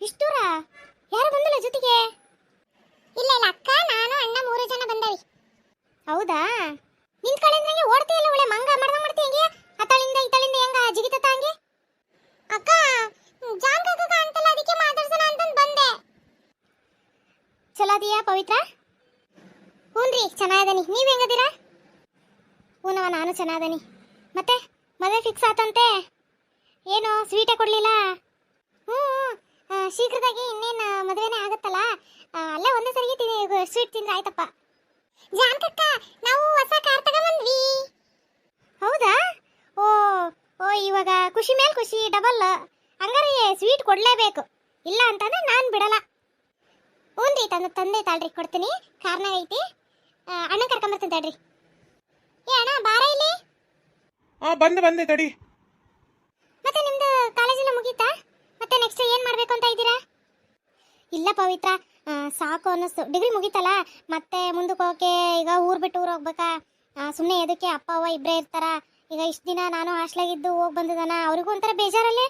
ಇಷ್ಟು ದೂರ ಯಾರು ಬಂದಿಲ್ಲ ಜೊತೆಗೆ? ಇಲ್ಲ ಇಲ್ಲ ಅಕ್ಕ, ನಾನು ಅಣ್ಣ 3 ಜನ ಬಂದವಿ. ಹೌದಾ? ನಿನ್ ಕಡೆಯಿಂದ ಹಂಗೆ ಓಡ್ತೀಯಲ್ಲ, ಒಳ್ಳೆ ಮಂಗ ಮಾಡ್ತೀಯ ಹಂಗೆ ಅತಳಿಂದ ಇತಳಿಂದ ಹೆಂಗ ಜಿಗಿತತ ಹಂಗೆ? ಅಕ್ಕ ಜಾನ್ ಕಾಕ ಕಾಣ್ತಲ್ಲ, ಅದಕ್ಕೆ ಮಾತಾಡ್ಸೋಣ ಅಂತ ಬಂದೆ. ಚಲೋ ಅದೀಯಾ ಪವಿತ್ರ? ಹ್ಞೂನ್ರಿ ಚೆನ್ನಾಗದನಿ. ನೀವ್ ಹೆಂಗದೀರಾ? ಹ್ಞೂನವ ನಾನು ಚೆನ್ನಾಗದನಿ. ಮತ್ತೆ ಮದುವೆ ಫಿಕ್ಸ್ ಆತಂತೆ, ಏನು ಸ್ವೀಟೇ ಕೊಡ್ಲಿಲ್ಲ? ಹ್ಞೂ ಶೀಘ್ರದಾಗಿ ಇನ್ನೇನು ಮದುವೆನೇ ಆಗುತ್ತಲ್ಲ, ಅಲ್ಲೇ ಒಂದೇ ಸರಿಗೆ ಸ್ವೀಟ್ ತಿಂದ್ರೆ ಆಯ್ತಪ್ಪ. ಜಾನ್ಕಕ್ಕ ನಾವು ಹೊಸ ಕಾರ್ ತಗೊಂಡ್ಬಂದ್ವಿ. ಹೌದಾ? ಓ ಓ ಇವಾಗ ಖುಷಿ ಮೇಲೆ ಖುಷಿ ಡಬಲ್. ಹಂಗಾರೆ ಸ್ವೀಟ್ ಕೊಡ್ಲೇಬೇಕು, ಇಲ್ಲ ಅಂತಂದ್ರೆ ನಾನು ಬಿಡಲ್ಲ. ಹ್ಞೂನ್ರಿ ತಂದೆ ತಾಳ್ರಿ ಕೊಡ್ತೀನಿ, ಕಾರ್ನಾಗ ಐತಿ. ಅಣ್ಣ ಕರ್ಕೊಂಬರ್ತೀನಿ ತಡ್ರಿ. ಏ ಅಣ್ಣ ಬಾರ ಇಲ್ಲಿ. ಬಂದೆ ತಡಿ. ಮತ್ತೆ ನಿಮ್ದು ಕಾಲೇಜೆಲ್ಲ ಮುಗೀತಾ? ಮತ್ತೆ ನೆಕ್ಸ್ಟ್ ಏನ್ ಮಾಡ್ಬೇಕು ಅಂತ ಇದ್ದೀರಾ? ಇಲ್ಲ ಪವಿತ್ರ, ಸಾಕು ಅನ್ನಿಸ್ತು. ಡಿಗ್ರಿ ಮುಗೀತಲ್ಲ, ಮತ್ತೆ ಮುಂದಕ್ಕೆ ಹೋಗಕ್ಕೆ ಈಗ ಊರು ಬಿಟ್ಟು ಊರು ಹೋಗ್ಬೇಕಾ? ಸುಮ್ಮನೆ ಎದಕ್ಕೆ, ಅಪ್ಪ ಅವ್ವ ಇಬ್ಬರೇ ಇರ್ತಾರ. ಈಗ ಇಷ್ಟು ದಿನ ನಾನು ಹಾಸ್ಲಾಗಿದ್ದು ಹೋಗಿ ಬಂದಿದ್ದಾನ, ಅವ್ರಿಗೂ ಒಂಥರ ಬೇಜಾರಲ್ಲೇ.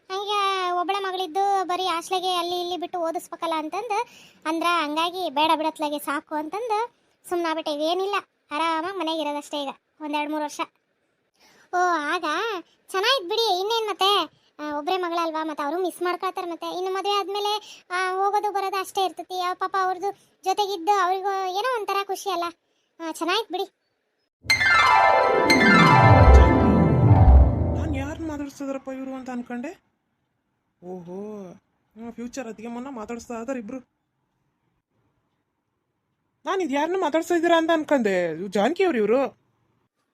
ಹಂಗೆ ಒಬ್ಬಳೆ ಮಗಳಿದ್ದು ಬರೀ ಹಾಸ್ಲಾಗೆ ಅಲ್ಲಿ ಇಲ್ಲಿ ಬಿಟ್ಟು ಓದಿಸ್ಬೇಕಲ್ಲ ಅಂತಂದು ಹಂಗಾಗಿ ಬೇಡ ಬಿಡತ್ಲಾಗೆ ಸಾಕು ಅಂತಂದು ಸುಮ್ಮನಾಗ್ಬಿಟ್ಟೆ. ಏನಿಲ್ಲ, ಆರಾಮಾಗಿ ಮನೆಗೆ ಇರೋದಷ್ಟೇ ಈಗ ಒಂದು 2-3 ವರ್ಷ. ಓ ಆಗ ಚೆನ್ನಾಗಿತ್ತು ಬಿಡಿ. ಇನ್ನೇನು ಮತ್ತೆ ಒಬ್ಬರೇ ಮಗಳಲ್ವಾ, ಮತ್ತೆ ಅವರು ಮಿಸ್ ಮಾಡ್ಕೊಳ್ತಾರೆ. ಮತ್ತೆ ಇನ್ನು ಮದುವೆ ಆದಮೇಲೆ ಹೋಗೋದು ಬರೋದು ಅಷ್ಟೇ ಇರ್ತೈತಿ. ಪಾಪ ಅವ್ರದ್ದು ಜೊತೆಗಿದ್ದು ಅವ್ರಿಗೂ ಏನೋ ಒಂಥರ ಖುಷಿ ಅಲ್ಲ. ಚೆನ್ನಾಗಿತ್ತು ಬಿಡಿ. ನಾನು ಯಾರನ್ನ ಮಾತಾಡ್ಸ್ತಿದಾರಪ್ಪ ಇವರು ಅಂತ ಅನ್ಕೊಂಡೆ. ಓಹೋ, ಫ್ಯೂಚರ್ ಅದಕ್ಕೆ ಮೊನ್ನ ಮಾತಾಡಿಸ್ತಾ ಇದಾರೆ ಇಬ್ರು. ನಾನು ಇದು ಯಾರನ್ನ ಮಾತಾಡ್ಸ್ತಾ ಇದ್ದೀರಾ ಅಂತ ಅನ್ಕೊಂಡೆ. ಜಾನಕಿ ಅವ್ರು ಇವರು.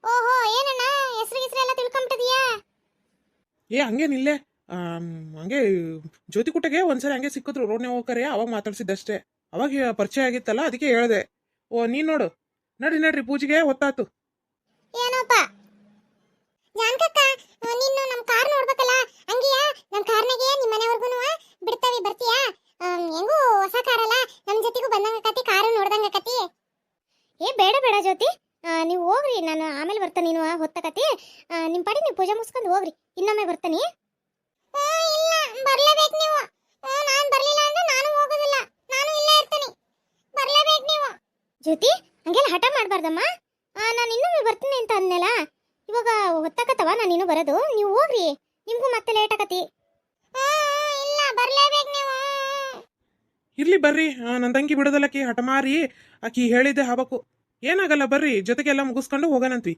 ಓಹೋ ಏನಣ್ಣ, ಹೆಸರು ಎಲ್ಲ ತಿಳ್ಕೊಂಬಿಟ್ಟಿದೀಯಾ? ಹಂಗೇನಿಲ್ಲೇ, ಹಂಗೆ ಜ್ಯೋತಿ ಕುಟ್ಟಗೆ ಒಂದ್ಸರಿ ಹಂಗೆ ಸಿಕ್ಕಿದ್ರು ರೋಡ್ನೇ ಹೋಗ್ತಾರೆ, ಅವಾಗ ಮಾತಾಡ್ಸಿದ್ದಷ್ಟೇ. ಅವಾಗ ಪರಿಚಯ ಆಗಿತ್ತಲ್ಲ, ಅದಕ್ಕೆ ಹೇಳ್ದೆ. ಓ ನೀನ್ ನೋಡು, ನಡ್ರಿ ಪೂಜೆಗೆ ಹೊತ್ತಾತು. ಏನೋಪ್ಪ ಜಾನ್ಕಕ್ಕ, ನೀನು ನಮ್ಮ ಕಾರ್ ನೋಡ್ಬೇಕಲ್ಲ, ಹಂಗಿಯಾ ನಮ್ಮ ಕಾರ್ನಾಗೆ ನಿಮ್ಮ ಮನೆವರೆಗೂ ಬಿಡ್ತಾವಿ, ಬರ್ತೀಯಾ? ಹೆಂಗೂ ಹೊಸ ಕಾರಲ್ಲ, ನಮ್ಮ ಜೊತೆಗೂ ಬಂದಂಗಕತಿ, ಕಾರು ನೋಡ್ದಂಗಕತಿ. ಏ ಬೇಡ ಜ್ಯೋತಿ, ನೀವು ಹೋಗ್ರಿ, ನಾನು ಆಮೇಲೆ ಬರ್ತಾನೆ. ನೀನು ಹೊತ್ತಕತಿ ನಿಮ್ಮ ಪಾಡಿ ನೀವು ಪೂಜೆ ಮುಗಿಸ್ಕೊಂಡು ಹೋಗ್ರಿ, ಇನ್ನೊಮ್ಮೆ ಬರ್ತಾನೆ. ಇಲ್ಲ ಬರ್ಲೇಬೇಕು ನೀವು. ನಾನು ಬರ್ಲಿಲ್ಲ ಅಂದ್ರೆ ನಾನು ಹೋಗೋದಿಲ್ಲ, ನಾನು ಇಲ್ಲೇ ಇರ್ತೀನಿ. ಬರ್ಲೇಬೇಕು ನೀವು. ಜ್ಯೋತಿ ಹಂಗೆಲ್ಲ ಹಠ ಮಾಡಬಾರ್ದಮ್ಮ. ನಾನು ಇನ್ನೊಮ್ಮೆ ಬರ್ತೀನಿ ಅಂತ ಅಂದ್ನಲ್ಲ, ಇವಾಗ ಹೊತ್ತಕತ್ತವ ನಾನು ಇನ್ನೂ ಬರೋದು. ನೀವು ಹೋಗ್ರಿ, ನಿಮಗೂ ಮತ್ತೆ ಲೇಟ್ ಆಗತಿ. ಇಲ್ಲ ಬರ್ಲೇಬೇಕು ನೀವು. ಇರ್ಲಿ ಬರ್ರಿ, ನನ್ನ ತಂಗಿ ಬಿಡೋದಲ್ಲಕಿ ಹಠ ಮಾರಿ, ಆಕಿ ಹೇಳಿದ್ದೆ ಹಾಬೇಕು. ಏನಾಗಲ್ಲ ಬರ್ರಿ, ಜೊತೆಗೆಲ್ಲ ಮುಗಿಸ್ಕೊಂಡು ಹೋಗೋಣಂತ್ವಿ.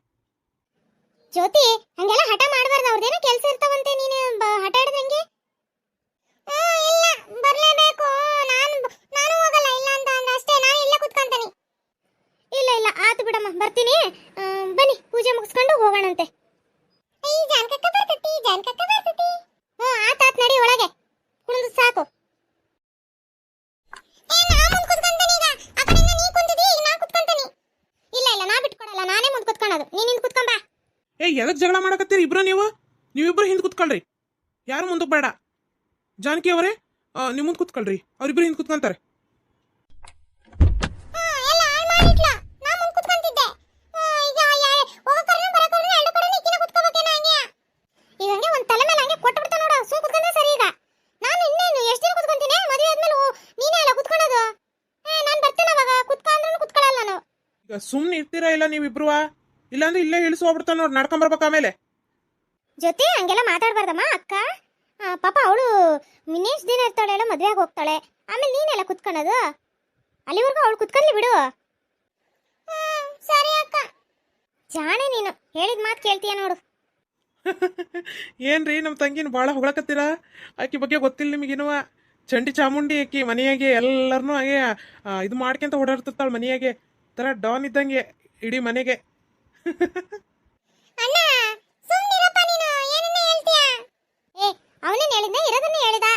ಜ್ಯೋತಿ ಹಂಗೆಲ್ಲ ಹಠ ಮಾಡಬಾರ್ದು, ಅವ್ರದೇನೋ ಕೆಲಸ ಇರ್ತಾವಂತೆ, ನೀನು ಹಠ ಹಿಡ್ದಂಗೆ. ಇಲ್ಲ ಬರ್ಲೇಬೇಕು, ನಾನು ಹೋಗಲ್ಲ. ಇಲ್ಲ ಅಂತ ಅಷ್ಟೇ, ನಾನು ಇಲ್ಲೇ ಕುತ್ಕೊಂತೀನಿ. ಇಲ್ಲ ಆತು ಬಿಡಮ್ಮ, ಬರ್ತೀನಿ. ಬನ್ನಿ ಪೂಜೆ ಮುಗಿಸ್ಕೊಂಡು ಹೋಗೋಣಂತೆ. ಜಾನ್ಕಕ್ಕ ಬರ್ತೈತಿ. ಆತಾತ್ ನಡಿ ಒಳಗೆ, ಕುಣಿದು ಸಾಕು. ಇಲ್ಲ ನಾ ಬಿಟ್ಕೊಡಲ್ಲ, ನಾನೇ ಮುಂದೆ ಕುತ್ಕೊಳ್ಳೋದು, ನೀನು ಹಿಂದೆ ಕುತ್ಕೊಂಬ. ಎದಕ್ ಜಗಳ ಮಾಡಕತ್ತೀರಿ ಇಬ್ರು? ನೀವಿಬ್ರು ಹಿಂದ್ ಕುತ್ಕೊಳ್ರಿ, ಯಾರು ಮುಂದಕ್ಕೆ ಬೇಡ. ಜಾನಕಿ ಅವರೇ, ನೀವು ಮುಂದೆ ಕುತ್ಕೊಳ್ರಿ, ಅವ್ರಿಬ್ರು ಹಿಂದ್ ಕುತ್ಕೊಂತಾರೆ. ಈಗ ಸುಮ್ನೆ ಇರ್ತೀರಾ ಇಲ್ಲ ನೀವಿಬ್ರು? ಇಲ್ಲಾಂದ್ರೆ ಇಲ್ಲೇ ಇಳಿಸಿ ಹೋಗ್ಬಿಡ್ತಾನೆ ನೋಡಿ, ನಡ್ಕೊಂಬರ್ಬೇಕು ಆಮೇಲೆ. ಜೊತೆ ಹಂಗೆಲ್ಲ ಮಾತಾಡ್ಬಾರ್ದಮ್ಮ ಅಕ್ಕ. ಪಾಪ ಅವಳು ಇನ್ನೆಷ್ಟು ದಿನ ಇರ್ತಾಳೆ ಹೇಳೋ, ಮದುವೆಯಾಗಿ ಹೋಗ್ತಾಳೆ, ಆಮೇಲೆ ನೀನೆಲ್ಲ ಕುತ್ಕೊಳ್ಳೋದು? ಅಲ್ಲಿವರೆಗೂ ಅವಳು ಕುತ್ಕೊಳ್ಳಿ ಬಿಡು. ಸರಿ ಅಕ್ಕ. ಜಾಣೆ ನೀನು, ಹೇಳಿದ ಮಾತು ಕೇಳ್ತೀಯ ನೋಡು. ಏನ್ರಿ ನಮ್ಮ ತಂಗಿನ ಭಾಳ ಹೊಗಳಕತ್ತೀರಾ? ಆಕಿ ಬಗ್ಗೆ ಗೊತ್ತಿಲ್ಲ ನಿಮಗಿನ್ನುವ. ಚಂಡಿ ಚಾಮುಂಡಿ ಆಕಿ ಮನೆಯಾಗೆ ಎಲ್ಲರನ್ನೂ ಹಾಗೆ ಇದು ಮಾಡ್ಕೊಂತ ಓಡಾಡ್ತಿರ್ತಾಳೆ ಮನೆಯಾಗೆ, ತರ ಡಾನ್ ಇದ್ದಂಗೆ ಇಡೀ ಮನೆಗೆ. ಅಣ್ಣ ಸುಮ್ಮನಿರಪ್ಪ, ನೀನು ಏನನ್ನ ಹೇಳ್ತೀಯ? ಅವನೇನು ಹೇಳಿದ್ನ, ಇರೋದನ್ನ ಹೇಳಿದ.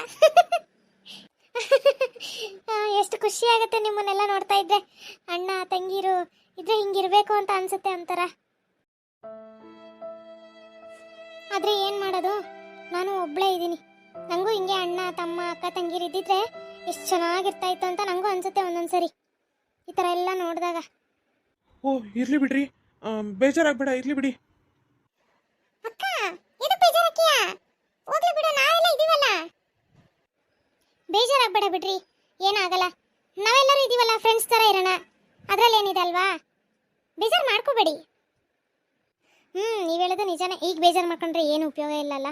ಎಷ್ಟು ಖುಷಿ ಆಗುತ್ತೆ ನಿಮ್ಮನ್ನೆಲ್ಲ ನೋಡ್ತಾ ಇದ್ರೆ. ಅಣ್ಣ ತಂಗಿರು ಇದ್ರೆ ಹಿಂಗಿರ್ಬೇಕು ಅಂತ ಅನ್ಸುತ್ತೆ ಒಂಥರ. ಆದ್ರೆ ಏನ್ ಮಾಡೋದು, ನಾನು ಒಬ್ಳೇ ಇದ್ದೀನಿ. ನಂಗೂ ಹಿಂಗೆ ಅಣ್ಣ ತಮ್ಮ ಅಕ್ಕ ತಂಗಿರು ಇದ್ದಿದ್ರೆ ಎಷ್ಟು ಚೆನ್ನಾಗಿರ್ತಾ ಇತ್ತು ಅಂತ ನಂಗೂ ಅನ್ಸುತ್ತೆ ಒಂದೊಂದ್ಸರಿ ಈ ಥರ ಎಲ್ಲ ನೋಡಿದಾಗ. ಓ ಇರ್ಲಿ ಬಿಡ್ರಿ, ಬೇಜಾರಾಗ್ಬೇಡ, ಇರ್ಲಿ ಬಿಡಿ. ಅಕ್ಕ ಇದು ಬೇಜಾರಕ್ಕಿಯಾ? ಹೋಗ್ಲಿ ಬಿಡು, ನಾವೆಲ್ಲ ಇದೀವಲ್ಲ. ಬೇಜಾರಾಗ್ಬೇಡ ಬಿಡ್ರಿ, ಏನಾಗಲ್ಲ. ನಾವೆಲ್ಲರೂ ಇದೀವಲ್ಲ, ಫ್ರೆಂಡ್ಸ್ ಥರ ಇರೋಣ, ಅದ್ರಲ್ಲಿ ಏನಿದೆ ಅಲ್ವಾ? ಬೇಜಾರು ಮಾಡ್ಕೋಬೇಡಿ. ನೀವು ಹೇಳೋದು ನಿಜಾನೇ. ಈಗ ಬೇಜಾರು ಮಾಡ್ಕೊಂಡ್ರೆ ಏನು ಉಪಯೋಗ ಇಲ್ಲಲ್ಲ.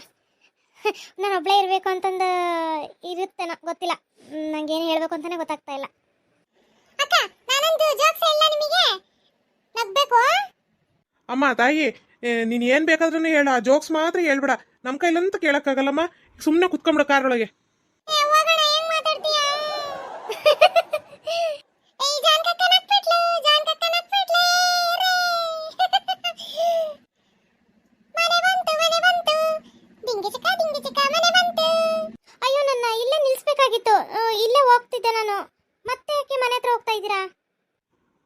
ನಾನು ಒಬ್ಬಳೇ ಇರಬೇಕು ಅಂತಂದು ಇರುತ್ತೇನೋ ಗೊತ್ತಿಲ್ಲ, ನಂಗೇನು ಹೇಳಬೇಕು ಅಂತಾನೆ ಗೊತ್ತಾಗ್ತಾ ಇಲ್ಲ. ಅಕ್ಕ, ನಾನೊಂದು ಜೋಕ್ಸ್ ಹೇಳ ನಿಮಗೆ, ನಗ್ಬೇಕು? ಅಮ್ಮ ತಾಯಿ, ನೀನು ಏನು ಬೇಕಾದ್ರೂ ಹೇಳ, ಜೋಕ್ಸ್ ಮಾತ್ರ ಹೇಳ್ಬೇಡ. ನಮ್ಮ ಕೈಲಂತ ಕೇಳಕ್ಕಾಗಲ್ಲಮ್ಮ. ಸುಮ್ಮನೆ ಕುತ್ಕೊಂಬಿಡ ಕಾರೊಳಗೆ. ಅಯ್ಯೋ, ನನ್ನ ಇಲ್ಲೇ ನಿಲ್ಸ್ಬೇಕಾಗಿತ್ತು, ಇಲ್ಲೇ ಹೋಗ್ತಿದ್ದೆ ನಾನು. ಮತ್ತೆ ಯಾಕೆ ಮನೆ ಹತ್ರ ಹೋಗ್ತಾ ಇದ್ದೀರಾ?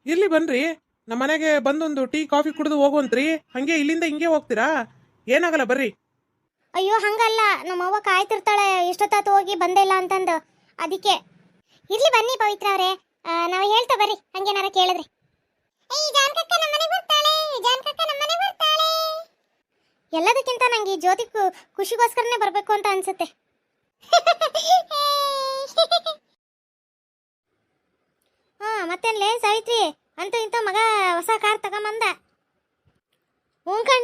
ಇಲ್ಲಿ ಬನ್ರಿ, ನಮ್ಮ ಮನೆಗೆ ಬಂದೊಂದು ಟೀ ಕಾಫಿ ಕುಡಿದು ಹೋಗುವಂತ್ರಿ. ಹಂಗೆ ಇಲ್ಲಿಂದ ಹಿಂಗೆ ಹೋಗ್ತೀರಾ? ಏನಾಗಲ್ಲ ಬರ್ರಿ. ಅಯ್ಯೋ, ಹಂಗಲ್ಲ, ನಮ್ಮವ್ವ ಕಾಯ್ತಿರ್ತಾಳೆ ಎಷ್ಟೊತ್ತಾತು ಹೋಗಿ ಬಂದೇ ಇಲ್ಲ ಅಂತಂದು, ಅದಕ್ಕೆ. ಇರ್ಲಿ ಬನ್ನಿ ಪವಿತ್ರ ಅವರೇ, ನಾವು ಹೇಳ್ತಾ ಬರ್ರಿ, ಹಂಗೇನಾರ ಕೇಳಿದ್ರಿ. ಎಲ್ಲದಕ್ಕಿಂತ ನಂಗೆ ಈ ಜ್ಯೋತಿ ಖುಷಿಗೋಸ್ಕರನೇ ಬರಬೇಕು ಅಂತ ಅನ್ಸುತ್ತೆ. ಮತ್ತೇನ್ಲೇ ಸಾವಿತ್ರಿ, ಅಂತೂ ಇಂಥ ಮಗ ಹೊಸ ಕಾರ್ ತಗೊಂಬಂದ.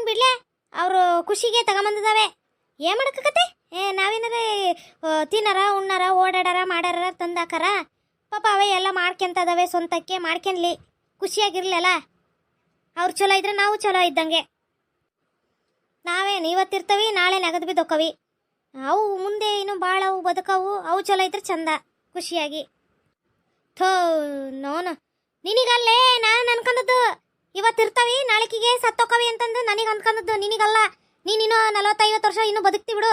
ಬಿಡ್ಲೆ, ಅವರು ಖುಷಿಗೆ ತಗೊಂಬಂದಿದ್ದಾವೆ. ಏನ್ ಮಾಡಕತ್ತೆ? ನಾವೇನಾರ ತಿನ್ನಾರ ಉಣ್ಣಾರ ಓಡಾಡಾರ ಮಾಡಾರ ತಂದಾಕಾರ, ಪಾಪ ಅವೇ ಎಲ್ಲ ಮಾಡ್ಕೊಂತದವೆ, ಸ್ವಂತಕ್ಕೆ ಮಾಡ್ಕೊಂಡ್ಲಿ, ಖುಷಿಯಾಗಿರ್ಲಲ್ಲ. ಅವ್ರು ಚಲೋ ಇದ್ರೆ ನಾವು ಚಲೋ ಇದ್ದಂಗೆ. ನಾವೇನು ಇವತ್ತಿರ್ತವಿ, ನಾಳೆ ನಗದು ಬಿದ್ದೋಕವಿ. ಅವು ಮುಂದೆ ಇನ್ನು ಭಾಳ ಅವು ಬದುಕವು, ಅವು ಚಲೋ ಇದ್ರೆ ಚಂದ, ಖುಷಿಯಾಗಿ. ಥೋ ನೋನು, ನಿನಗಲ್ಲೇ ನಾನು ಅನ್ಕೊಂಡದ್ದು, ಇವತ್ತಿರ್ತವಿ ನಾಳೆಕಿಗೆ ಸತ್ತೋಕವಿ ಅಂತಂದು ನನಗೆ ಅನ್ಕೊಂಡದ್ದು, ನಿನಗಲ್ಲ. ನೀನಿನ್ನೂ 40-50 ವರ್ಷ ಇನ್ನೂ ಬದುಕ್ತಿ ಬಿಡು,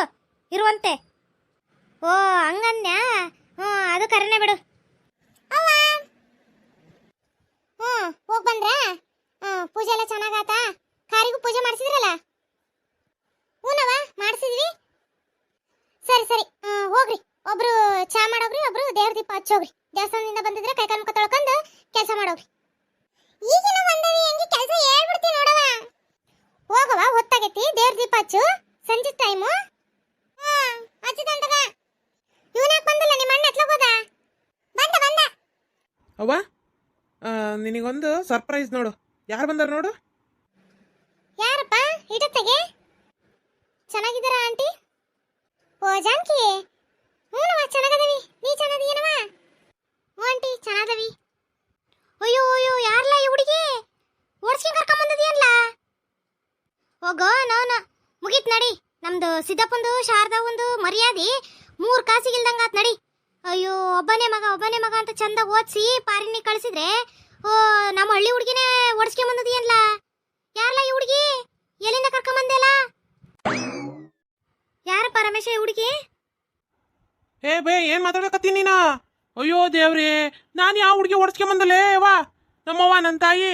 ಇರುವಂತೆ. ಓ ಹಂಗನ್ಯಾ? ಅದು ಕರೆನೆ ಬಿಡು. ಹೋಗಿ ಬಂದ್ರಾ? ಪೂಜೆ ಎಲ್ಲ ಚೆನ್ನಾಗಾತ? ಕಾರಿಗೂ ಪೂಜೆ ಮಾಡಿಸಿದ್ರಲ್ಲ? ಹೂನವ, ಮಾಡಿಸಿದ್ವಿ. ಸರಿ ಸರಿ, ಹೋಗ್ರಿ. ಒಬ್ರು ಚಾ ಮಾಡೋಗ್ರಿ, ಒಬ್ರು ದೇವ್ರ ದೀಪ ಹಚ್ಚೋಗ್ರಿ. ದೇವಸ್ಥಾನದಿಂದ ಬಂದಿದ್ರೆ ಕೈ ಕಾಲು ಮುಖ ತೊಳ್ಕೊಂಡು ಕೆಲಸ ಮಾಡೋಗ್ರಿ. ಈಗಿನ ಬಂದವಿ, ಹೆಂಗೆ ಕೆಲಸ ಹೇಳ್ಬಿಡ್ತೀನಿ ನೋಡವ. ಹೋಗವ, ಹೊತ್ತಾಗೈತಿ, ದೇವ್ರ ದೀಪ ಹಚ್ಚು, ಸಂಜೆ ಟೈಮು. ಹಚ್ಚಿದಂತಗ ಇವನ್ಯಾಕೆ ಬಂದಿಲ್ಲ? ನಿಮ್ಮ ಅಣ್ಣ ಎತ್ಲೋಗೋದ? ಬಂದ. ಅವ್ವ, ನಿನಗೊಂದು ಸರ್ಪ್ರೈಸ್ ನೋಡು. ಯಾರು ಬಂದಾರ ನೋಡು. ಯಾರಪ್ಪ ಇಡತ್ತೆಗೆ? ಚೆನ್ನಾಗಿದ್ದಾರಾ ಆಂಟಿ? ಓ ಜಾನ್ಕಿ, ಹ್ಞೂನವ ಚೆನ್ನಾಗದವಿ. ನೀ ಚೆನ್ನಾಗಿದ್ದೀನವ? ಹ್ಞೂ ಆಂಟಿ ಚೆನ್ನಾಗದವಿ. ಅಯ್ಯೋ ಯಾರಲ್ಲ ಈ ಹುಡುಗಿ? ಓಡಿಸ್ಕೊಂಡು ಕರ್ಕೊಂಬಂದಿದೆಯಲ್ಲ? ಹೋಗೋ ನಾನು ಮುಗೀತು ನಡಿ. ನಮ್ದು ಸಿದ್ದಪ್ಪಂದು ಶಾರದಾ ಒಂದು ಮರ್ಯಾದೆ 3 ಕಾಸಿಗಿಲ್ದಂಗಾತ್ ನಡಿ. ಅಯ್ಯೋ, ಒಬ್ಬನೇ ಮಗ ಅಂತ ಚಂದ ಓದಿಸಿ ಪಾರಿನಿ ಕಳಿಸಿದ್ರೆ, ಓ ನಮ್ಮ ಹಳ್ಳಿ ಹುಡುಗಿನೇ ಓಡಿಸ್ಕೊಂಬಂದಿದೆಯಲ್ಲ? ಯಾರಲ್ಲ ಈ ಹುಡುಗಿ? ಎಲ್ಲಿಂದ ಕರ್ಕೊಂಬಂದೆಲ್ಲ? ಯಾರಪ್ಪ ರಮೇಶ ಈ ಹುಡುಗಿ? ಏನ್ ಮಾತಾಡಕತ್ತೀನಿ ನೀನ? ಅಯ್ಯೋ ದೇವ್ರಿ, ನಾನು ಯಾವ ಹುಡುಗಿ ಓಡಿಸ್ಕೊಂಬಂದಲೇ? ವಾ ನಮ್ಮವ್ವ, ನನ್ನ ತಾಯಿ.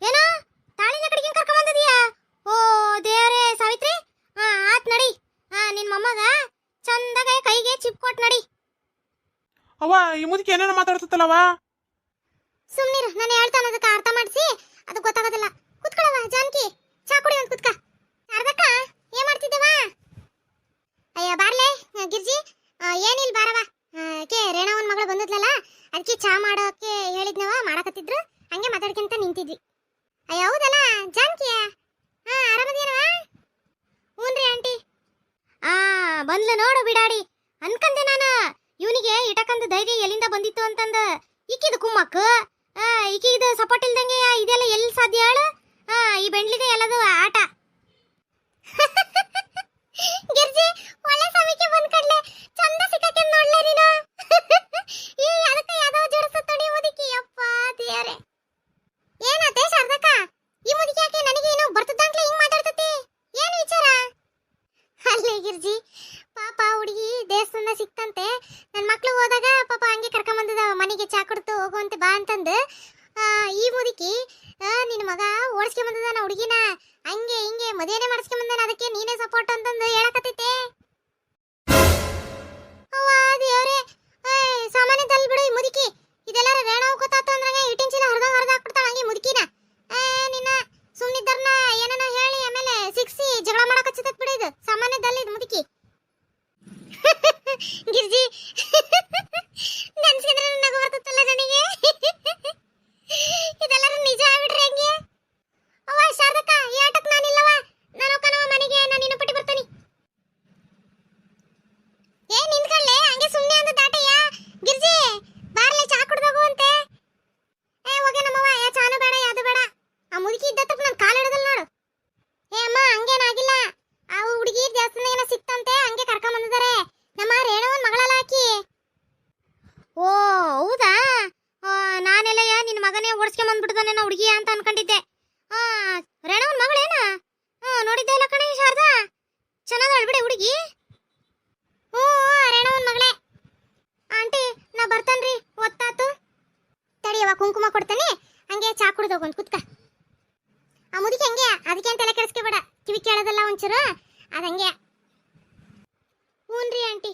ಏನೋ ತಾಳಿನ ಕಡೆಗೆ ಕರ್ಕೊಂಬಂದಿದೀಯಾ? ಓ ದೇವ್ರೇ, ಸಾವಿತ್ರಿ, ಆತ್ ನಡಿ. ನಿನ್ ಮೊಮ್ಮಗ ಚಂದಾಗ ಕೈಗೆ ಚಿಪ್ ಕೊಟ್ ನಡಿ. ಅವ್ವ, ಈ ಮುದುಕಿ ಏನೇನೋ ಮಾತಾಡ್ತತ್ತಲ್ಲವ. ಸುಮ್ನಿರು, ನಾನು ಹೇಳ್ತಾ ಅನ್ನೋದಕ್ಕೆ ಅರ್ಥ ಮಾಡಿಸಿ, ಅದು ಗೊತ್ತಾಗೋದಿಲ್ಲ. ಕುತ್ಕೊಳ್ಳವ ಜಾನ್ಕಿ, ಚಾ ಕುಡಿ ಅಂತ ಕುತ್ಕ. ಶಾರದಕ್ಕ, ಏನ್ ಮಾಡ್ತಿದ್ದೇವ? ಅಯ್ಯ ಬಾರ್ಲೆ ಗಿರ್ಜಿ, ಏನಿಲ್ಲ ಬಾರವ. ರೇಣವನ್ ಮಗಳು ಬಂದಿದ್ಲಲ್ಲ, ಅದಕ್ಕೆ ಚಾ ಮಾಡೋಕೆ ಹೇಳಿದ್ನವ, ಮಾಡಕತ್ತಿದ್ರು. ಹಂಗೆ ಮಾತಾಡ್ಕೊಂತ ನಿಂತಿದ್ವಿ. ಅಯ್ಯ ಹೌದಲ್ಲ ಜಾನ್ಕಿ? ಆರಾಮದೇನವ? ಹ್ಞೂನ್ರಿ ಆಂಟಿ. ಬಂದ್ಲು ನೋಡು ಬಿಡಾಡಿ. ಅನ್ಕಂದೆ ನಾನು, ಇವನಿಗೆ ಇಟಕಂದ ಧೈರ್ಯ ಎಲ್ಲಿಂದ ಬಂದಿತ್ತು ಅಂತಂದ. ಈಕಿದು ಕುಮ್ಮಕ್ಕು, ಈಕಿದು ಸಪೋರ್ಟ್ ಇಲ್ದಂಗೆ ಇದೆಲ್ಲ ಎಲ್ಲಿ ಸಾಧ್ಯ ಹೇಳು? ಈ ಬೆಂಡ್ಲಿದೆ ಎಲ್ಲದು ಆಟ. ಗಿರ್ಜಿ, ಒಳ್ಳೆ ಸಮಯಕ್ಕೆ ಬಂದ್ ಕಡ್ಲೆ, ಚಂದ ಸಿಕ್ಕಕ್ಕೆ ನೋಡ್ಲೆ ನೀನು. ಈ ಅದಕ್ಕೆ ಯಾವ್ದೋ ಜೋಡಿಸ ತಡಿ ಮುದುಕಿ. ಅಪ್ಪ ದೇವರೇ, ಏನಾತೆ ಶಾರದಕ್ಕ? ಈ ಮುದುಕಿ ಯಾಕೆ ನನಗೆ ಏನು ಬರ್ತದಂಕ್ಲೆ ಹಿಂಗ್ ಮಾತಾಡ್ತತಿ? ಏನ್ ವಿಚಾರ? ಅಲ್ಲೇ ಗಿರ್ಜಿ, ಪಾಪ ಹುಡುಗಿ ದೇವಸ್ಥಾನ ಸಿಕ್ತಂತೆ. ನನ್ನ ಮಕ್ಳು ಹೋದಾಗ ಪಾಪ ಹಂಗೆ ಕರ್ಕೊಂಬಂದಿದ ಮನೆಗೆ ಚಾ ಕೊಡ್ತು ಹೋಗುವಂತೆ ಬಾ ಅಂತಂದು. ಈ ಮುದುಕಿ ನಿನ್ನ ಮಗ ಓಡಿಸ್ಕೊಂಬಂದಿದಾನ ಹುಡುಗಿನ, ಹಂಗೆ ಹಿಂಗೆ ಮದುವೆನೇ ಮಾಡಿಸ್ಕೊಂಬಂದಾನ, ಅದಕ್ಕೆ ನೀನೇ ಸಪೋರ್ಟ್ ಅಂತಂದು ಹೇಳಕತ್ತೈತೆ. ಅವ್ವ ದೇವ್ರೆ, ಸಾಮಾನ್ಯದಲ್ಲಿ ಬಿಡು ಈ ಮುದುಕಿ. ಇದೆಲ್ಲಾರ ರೇಣವ್ ಗೊತ್ತಾತು ಅಂದ್ರಂಗೆ ಇಟ್ಟಿನ ಚೀಲ ಹರಿದ ಹಾಕ್ಬಿಡ್ತಾಳ ಹಂಗೆ ಮುದುಕಿನ. ನಿನ್ನ ಸುಮ್ಮನಿದ್ದಾರನ್ನ ಏನೇನೋ ಹೇಳಿ ಆಮೇಲೆ ಸಿಕ್ಸಿ ಜಗಳ ಮಾಡಕ್ ಹಚ್ಚತತ್ ಬಿಡು. ಇದು ಸಾಮಾನ್ಯದಲ್ಲಿ ಇದು ಮುದುಕಿ. ಕೆಡ್ಸ್ಕೊಂಡ್ ಬಂದ್ಬಿಡ್ತಾನೆ ನಾ ಹುಡುಗಿ ಅಂತ ಅನ್ಕೊಂಡಿದ್ದೆ. ರೇಣವನ್ ಮಗಳೇನ? ನೋಡಿದ್ದೆ ಇಲ್ಲ ಕಣೆ ಶಾರದಾ, ಚೆನ್ನಾಗಿ ಬಿಡಿ ಹುಡುಗಿ. ಹ್ಞೂ ರೇಣವನ್ ಮಗಳೇ. ಆಂಟಿ ನಾ ಬರ್ತಾನ್ರಿ, ಒತ್ತಾತು. ತಡಿಯವ ಕುಂಕುಮ ಕೊಡ್ತಾನೆ, ಹಂಗೆ ಚಾ ಕುಡ್ದು ಹೋಗೊಂದು ಕುತ್ಕ. ಆ ಮುದುಕಿ ಹಂಗೆ, ಅದಕ್ಕೆ ಅಂತೆಲ್ಲ ಕೆಡಿಸ್ಕೋಬೇಡ, ಕಿವಿ ಕೇಳೋದಲ್ಲ ಒಂಚೂರು, ಅದಂಗೆ. ಹ್ಞೂನ್ರಿ ಆಂಟಿ.